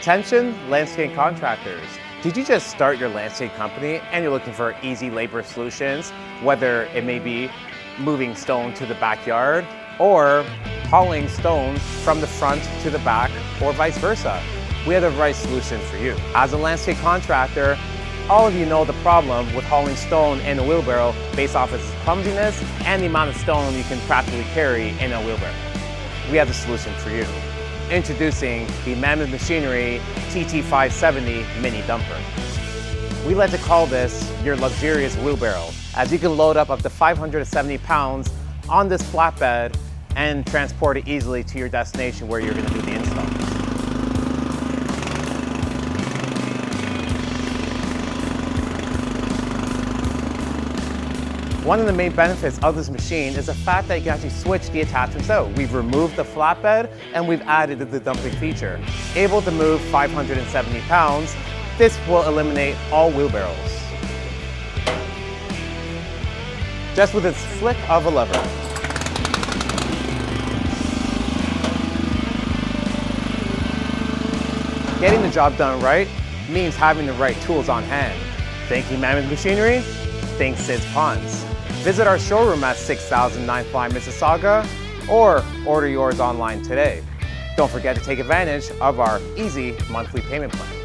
Attention landscape contractors. Did you just start your landscape company and you're looking for easy labor solutions, whether it may be moving stone to the backyard or hauling stone from the front to the back or vice versa? We have the right solution for you. As a landscape contractor, all of you know the problem with hauling stone in a wheelbarrow based off its clumsiness and the amount of stone you can practically carry in a wheelbarrow. We have the solution for you. Introducing the Mammoth Machinery TT570 mini dumper. We like to call this your luxurious wheelbarrow, as you can load up to 570 pounds on this flatbed and transport it easily to your destination where you're going to do the install. One of the main benefits of this machine is the fact that you can actually switch the attachments out. We've removed the flatbed and we've added the dumping feature. Able to move 570 pounds, this will eliminate all wheelbarrows. Just with its flick of a lever. Getting the job done right means having the right tools on hand. Thank you, Mammoth Machinery. Thanks, Sid's Ponds. Visit our showroom at 6000 9th Line, Mississauga, or order yours online today. Don't forget to take advantage of our easy monthly payment plan.